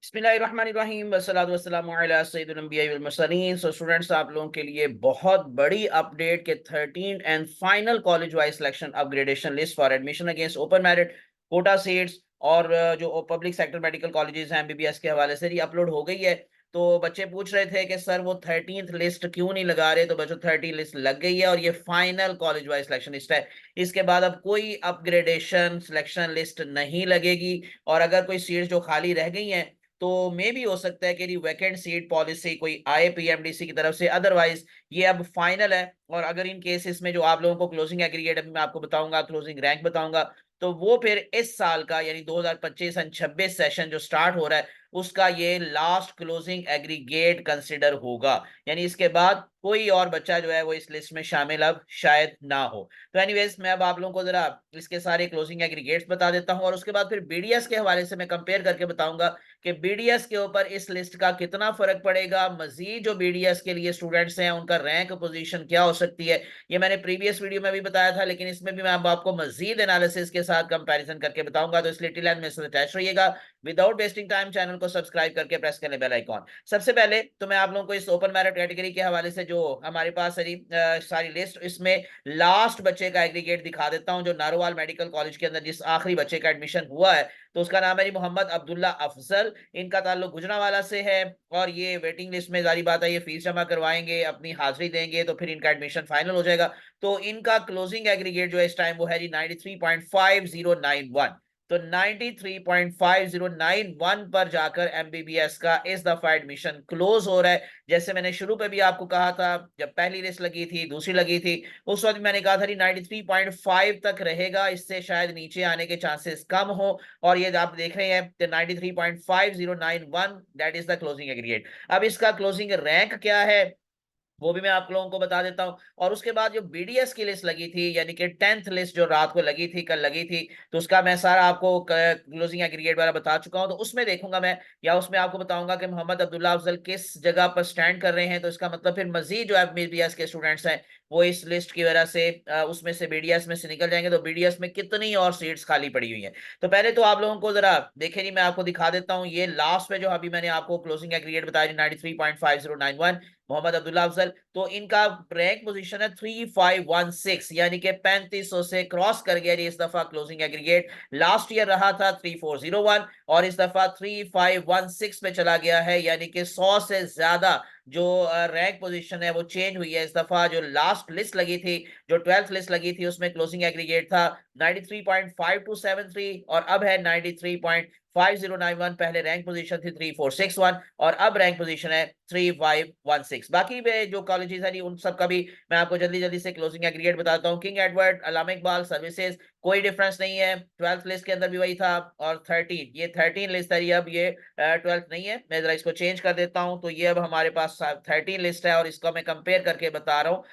बिस्मिल्लाहिर्रहमानिर्रहीम वस्सलातु वस्सलामु अला सय्यिदिल अंबिया'i वल मुरसलीन। सो स्टूडेंट्स, आप लोगों के लिए बहुत बड़ी अपडेट के 13 and final college wise selection upgradation list for admission against open merit Kota seats और जो पब्लिक सेक्टर मेडिकल कॉलेजेस हैं एमबीबीएस के हवाले से ये अपलोड हो गई है। तो बच्चे पूछ रहे थे कि सर वो 13th लिस्ट क्यों नहीं लगा रहे, तो बच्चों 30 लिस्ट लग गई है और ये final college wise selection list है। इसके बाद अब कोई अपग्रेडेशन सिलेक्शन लिस्ट नहीं लगेगी और अगर कोई सीट्स जो खाली रह गई हैं तो मे भी हो सकता है कि वैकेंट सीट पॉलिसी कोई आए पीएमडीसी की तरफ से, अदरवाइज ये अब फाइनल है। और अगर इन केसेस में जो आप लोगों को क्लोजिंग एग्रीगेट अभी मैं आपको बताऊंगा, क्लोजिंग रैंक बताऊंगा, तो वो फिर इस साल का यानी 2025 एंड 26 सेशन जो स्टार्ट हो रहा है उसका ये लास्ट क्लोजिंग एग्रीगेट कंसिडर होगा। यानी इसके बाद कोई और बच्चा जो है वो इस लिस्ट में शामिल अब शायद ना हो। तो एनीवेज, मैं अब आप लोगों को जरा इसके सारे क्लोजिंग एग्रीगेट्स बता देता हूं और उसके बाद फिर बीडीएस के हवाले से मैं कंपेयर करके बताऊंगा कि बीडीएस के ऊपर इस लिस्ट का कितना फर्क पड़ेगा। मजीद जो बीडीएस के लिए स्टूडेंट्स हैं उनका रैंक पोजीशन क्या हो सकती है, ये मैंने प्रीवियस वीडियो में भी बताया था, लेकिन इसमें भी मैं अब आपको मजीद एनालिसिस के साथ कंपैरिजन करके बताऊंगा। तो इसलिए टिल एंड में अटैच रहिएगा। विदाउट वेस्टिंग टाइम चैनल को सब्सक्राइब करके प्रेस करें बेल आइकॉन। सबसे पहले तो मैं आप लोगों को इस ओपन मेरिट कैटेगरी के हवाले से जो हमारे पास सारी लिस्ट, इसमें लास्ट बच्चे का एग्रीगेट दिखा देता हूं जो नारोवाल मेडिकल कॉलेज के अंदर जिस आखिरी बच्चे का एडमिशन हुआ है। तो उसका नाम है मोहम्मद अब्दुल्ला अफजल। इनका ताल्लुक गुजरांवाला से है और ये वेटिंग लिस्ट में, जारी बात है, ये फीस जमा करवाएंगे, अपनी हाजिरी देंगे तो फिर इनका एडमिशन फाइनल हो जाएगा। तो इनका क्लोजिंग एग्रीगेट जो है इस टाइम वो है जी 93.5091। तो 93.5091 पर जाकर एमबीबीएस का इस दफा एडमिशन क्लोज हो रहा है। जैसे मैंने शुरू पे भी आपको कहा था, जब पहली लिस्ट लगी थी, दूसरी लगी थी, उस वक्त मैंने कहा था 93.5 तक रहेगा, इससे शायद नीचे आने के चांसेस कम हो। और ये आप देख रहे हैं 93.5091, that is the closing aggregate. अब इसका क्लोजिंग रैंक क्या है वो भी मैं आप लोगों को बता देता हूं। और उसके बाद जो बीडीएस की लिस्ट लगी थी, यानी कि 10th लिस्ट जो रात को लगी थी, कल लगी थी, तो उसका मैं सारा आपको क्लोजिंग एग्रीगेट वाला बता चुका हूं। तो उसमें देखूंगा मैं, या उसमें आपको बताऊंगा कि मोहम्मद अब्दुल्ला अफजल किस जगह पर स्टैंड कर रहे हैं। तो इसका मतलब फिर मजीद जो एमबीबीएस के स्टूडेंट्स हैं वो इस लिस्ट की वजह से उसमें से बीडीएस में से निकल जाएंगे। तो बीडीएस में कितनी और सीट्स खाली पड़ी हुई हैं, तो पहले तो आप लोगों को जरा देखे नहीं, मैं आपको दिखा देता हूँ। ये लास्ट में जो अभी मैंने आपको क्लोजिंग एग्रीगेट बताया 93.5091, मोहम्मद अब्दुल्ला अफजल, तो इनका रैंक पोजीशन है 3516, यानी कि 3500 से क्रॉस कर गया इस दफा क्लोजिंग एग्रीगेट। लास्ट ईयर रहा था 3401 और इस दफा 3516 पे चला गया है, यानी कि 100 से ज्यादा जो रैंक पोजीशन है वो चेंज हुई है इस दफा। जो लास्ट लिस्ट लगी थी, जो 12th लिस्ट लगी थी, उसमें क्लोजिंग एग्रीगेट था 93.5273 और अब है 93.5091। पहले रैंक पोजीशन थी 3461 और अब रैंक पोजीशन है 3516। बाकी में जो कॉलेजेस हैं उन सब का भी मैं आपको जल्दी जल्दी से क्लोजिंग एग्रीगेट बताता हूँ। किंग एडवर्ड, अल्लामा इकबाल सर्विसेज, कोई डिफरेंस नहीं है। 12th लिस्ट के अंदर भी वही था। और 13, ये 13 लिस्ट है, अब ये 12th नहीं है। मैं जरा इसको चेंज कर देता हूँ, तो ये अब हमारे पास 13 लिस्ट है और इसको मैं कंपेयर करके बता रहा हूँ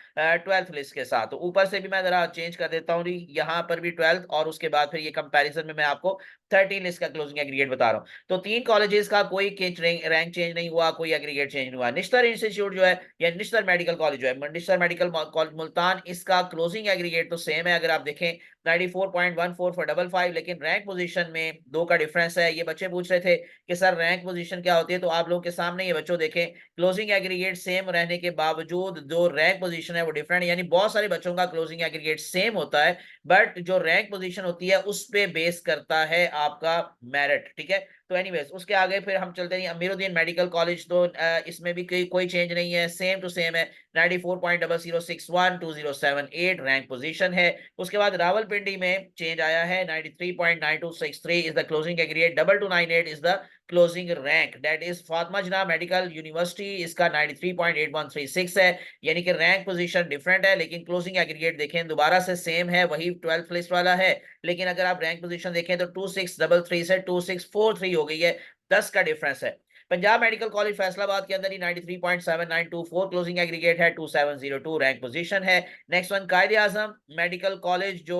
12th लिस्ट के साथ। तो ऊपर से भी मैं जरा चेंज कर देता हूँ, यहाँ पर भी 12th और उसके बाद फिर ये कंपैरिजन में मैं आपको 13 लिस्ट का क्लोजिंग एग्रीगेट बता रहा हूँ। तो 3 कॉलेजेस का कोई रैंक चेंज नहीं हुआ, कोई एग्रीगेट चेंज नहीं हुआ। निश्तर इंस्टीट्यूट जो है या निश्तर मेडिकल कॉलेज जो है, निश्तर मेडिकल कॉलेज मुल्तान, इसका क्लोजिंग एग्रीगेट तो सेम है। अगर आप देखें 94.14 फॉर 55, लेकिन रैंक पोजीशन में 2 का डिफरेंस है। ये बच्चे पूछ रहे थे कि सर रैंक पोजीशन क्या होती है, तो आप लोगों के सामने ये बच्चों देखें, क्लोजिंग एग्रीगेट सेम रहने के बावजूद जो रैंक पोजीशन है वो डिफरेंट है। यानी बहुत सारे बच्चों का क्लोजिंग एग्रीगेट सेम होता है, बट जो रैंक पोजीशन होती है उस पे बेस करता है आपका मेरिट। ठीक है, तो एनीवेज उसके आगे फिर हम चलते हैं अमीरुद्दीन मेडिकल कॉलेज। तो इसमें भी कोई चेंज नहीं है, सेम टू सेम है। 94.0061 2078 रैंक पोजीशन है। उसके बाद रावलपिंडी में चेंज आया है, 93.9263 is the closing aggregate, 2298 is the closing rank. That is Fatima Jinnah medical university, इसका 93.8136 है। यानी कि रैंक पोजीशन डिफरेंट है, लेकिन क्लोजिंग एग्रीगेट देखें दोबारा से सेम है, वही 12th लिस्ट वाला है। लेकिन अगर आप रैंक पोजीशन देखें तो 2633 से 2643 हो गई है, 10 का डिफरेंस है। पंजाब मेडिकल कॉलेज फैसलाबाद के अंदर ही 93.7924 क्लोजिंग एग्रीगेट है, 2702 रैंक पोजीशन है। नेक्स्ट वन कायदे आजम मेडिकल कॉलेज जो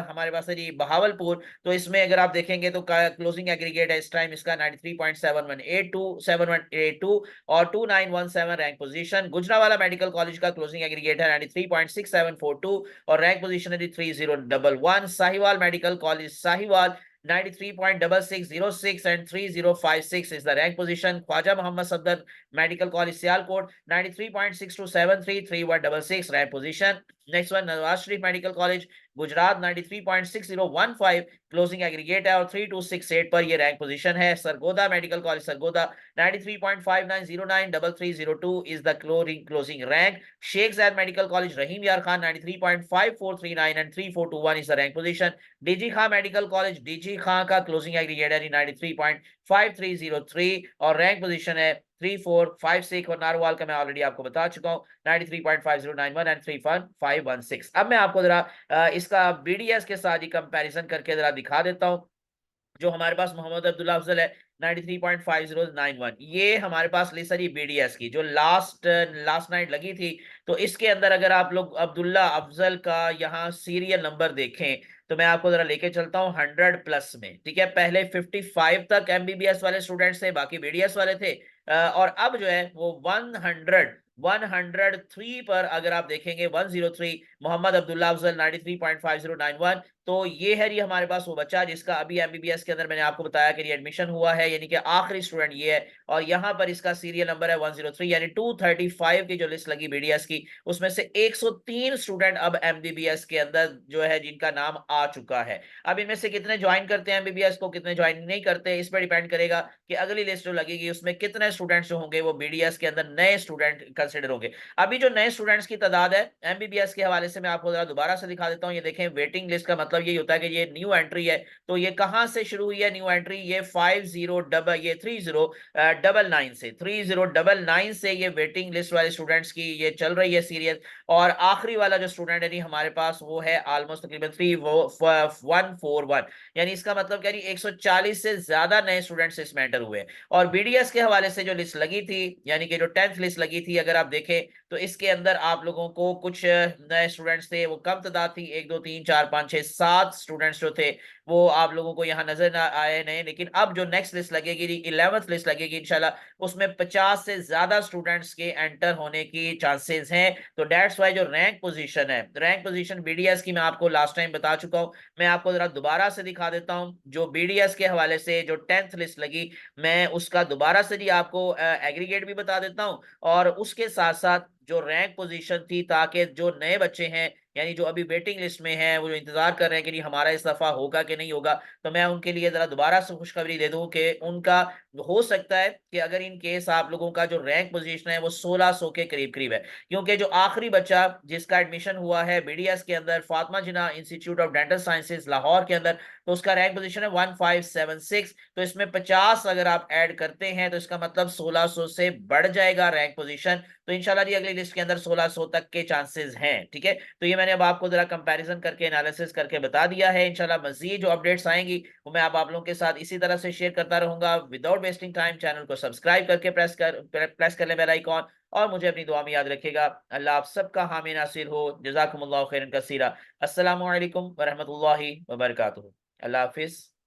हमारे पास है जी बहावलपुर, तो इसमें अगर आप देखेंगे तो क्लोजिंग एग्रीगेट है इस टाइम इसका 93.7182 और 2917 rank position. Gujranwala medical college का क्लोजिंग एग्रीगेट है 93.6742 और रैंक पोजीशन है 3011। Sahiwal medical college Sahiwal, 93.6606 and 3056 is the rank position. Khwaja Muhammad Sadr Medical College Sialkot 93.6273 3166 rank position. Next one Nawaz Sharif Medical College Gujarat 93.6015 closing aggregate है और 3268 पर ये rank position है. Sargodha medical college Sargodha 93.5909 3302 is the closing rank. Sheikh Zayed Medical College Rahim Yar Khan 93.5439 and 3421 is the rank position. DG Khan Medical College DG Khan का closing aggregate है 93.5303 और rank position है 3456 और नारोवाल का मैं ऑलरेडी आपको बता चुका हूं 93.5091 एंड 31516. अब मैं आपको जरा इसका बीडीएस के साथ ही कंपैरिजन करके जरा दिखा देता हूं. जो हमारे पास मोहम्मद अब्दुल्ला अफजल है 93.5091 ये हमारे पास लिस्ट है बीडीएस की जो लास्ट नाइट लगी थी. तो इसके अंदर अगर आप लोग अब्दुल्ला अफजल का यहाँ सीरियल नंबर देखें तो मैं आपको जरा लेके चलता हूँ 100 प्लस में. ठीक है, पहले 55 तक एमबीबीएस वाले स्टूडेंट्स थे, बाकी बीडीएस वाले थे. और अब जो है वो 103 पर अगर आप देखेंगे 103 मोहम्मद अब्दुल्ला अफजल 93.5091. तो ये है ये हमारे पास वो बच्चा जिसका अभी एमबीबीएस के अंदर मैंने आपको बताया कि एडमिशन हुआ है, यानी कि आखिरी स्टूडेंट ये है. और यहाँ पर इसका सीरियल नंबर है 103, यानी 235 की जो लिस्ट लगी बीडीएस की उसमें से 103 स्टूडेंट अब एमबीबीएस के अंदर जो है जिनका नाम आ चुका है. अब इनमें से कितने ज्वाइन करते हैं एमबीबीएस को, कितने ज्वाइन नहीं करते, इस पर डिपेंड करेगा कि अगली लिस्ट जो लगेगी उसमें कितने स्टूडेंट्स जो होंगे वो बीडीएस के अंदर नए स्टूडेंट कंसिडर होंगे. अभी जो नए स्टूडेंट्स की तादाद है एमबीबीएस के हवाले से मैं आपको जरा दोबारा से दिखा देता हूँ. ये देखें वेटिंग लिस्ट का मतलब यही होता है कि ये न्यू एंट्री है. तो ये कहां से शुरू हुई है न्यू एंट्री, ये 3099 से 3099 से ये वेटिंग लिस्ट वाले स्टूडेंट्स की ये चल रही है सीरियल. और आखिरी वाला जो स्टूडेंट है हमारे पास वो है ऑलमोस्ट तकरीबन 3141, यानी इसका मतलब क्या 140 से ज्यादा नए स्टूडेंट्स इसमें एंटर हुए. और बीडीएस के हवाले से जो लिस्ट लगी थी यानी कि जो 10th लिस्ट लगी थी अगर आप देखें तो इसके अंदर आप लोगों को कुछ नए स्टूडेंट्स थे, वो कम तादाद थी, 1 2 3 4 5 6 7 स्टूडेंट्स जो थे वो आप लोगों को यहाँ नजर ना आए नहीं. लेकिन अब जो नेक्स्ट लिस्ट लगेगी 11th लिस्ट लगेगी इंशाल्लाह उसमें 50 से ज्यादा स्टूडेंट्स के एंटर होने की चांसेस हैं. तो दैट्स वाई जो रैंक पोजीशन है, रैंक पोजीशन बीडीएस की मैं आपको लास्ट टाइम बता चुका हूं, मैं आपको जरा दोबारा से दिखा देता हूं. जो बीडीएस के हवाले से जो 10th लिस्ट लगी मैं उसका दोबारा से जी आपको एग्रीगेट भी बता देता हूं और उसके साथ साथ जो रैंक पोजीशन थी, ताकि जो नए बच्चे हैं यानी जो अभी वेटिंग लिस्ट में हैं वो जो इंतजार कर रहे हैं कि नहीं हमारा इस दफा होगा कि नहीं होगा, तो मैं उनके लिए जरा दोबारा से खुशखबरी दे दूं कि उनका हो सकता है कि अगर इन केस आप लोगों का जो रैंक पोजीशन है वो 1600 के करीब करीब है. क्योंकि जो आखिरी बच्चा जिसका एडमिशन हुआ है बीडीएस के अंदर Fatima Jinnah institute of dental sciences Lahore के अंदर, तो उसका रैंक पोजीशन है 1576. तो इसमें 50 अगर आप ऐड करते हैं तो इसका मतलब 1600 से बढ़ जाएगा रैंक पोजीशन. तो इंशाल्लाह जी अगली लिस्ट के अंदर 1600 तक के चांसेस हैं. ठीक है, तो ये मैंने अब आपको जरा कंपैरिजन करके एनालिसिस करके बता दिया है. इंशाल्लाह मजीद जो अपडेट्स आएंगी वो मैं आप लोगों के साथ इसी तरह से शेयर करता रहूंगा. विदाउट वेस्टिंग टाइम चैनल को सब्सक्राइब करके प्रेस कर ले बेल आइकॉन और मुझे अपनी दुआ में याद रखिएगा. अल्लाह आप सबका हामी नासिर हो. जज़ाकुमुल्लाहु खैरन कसीरा. अस्सलामु अलैकुम व रहमतुल्लाहि व बरकातुहू. अल्लाह हाफिज.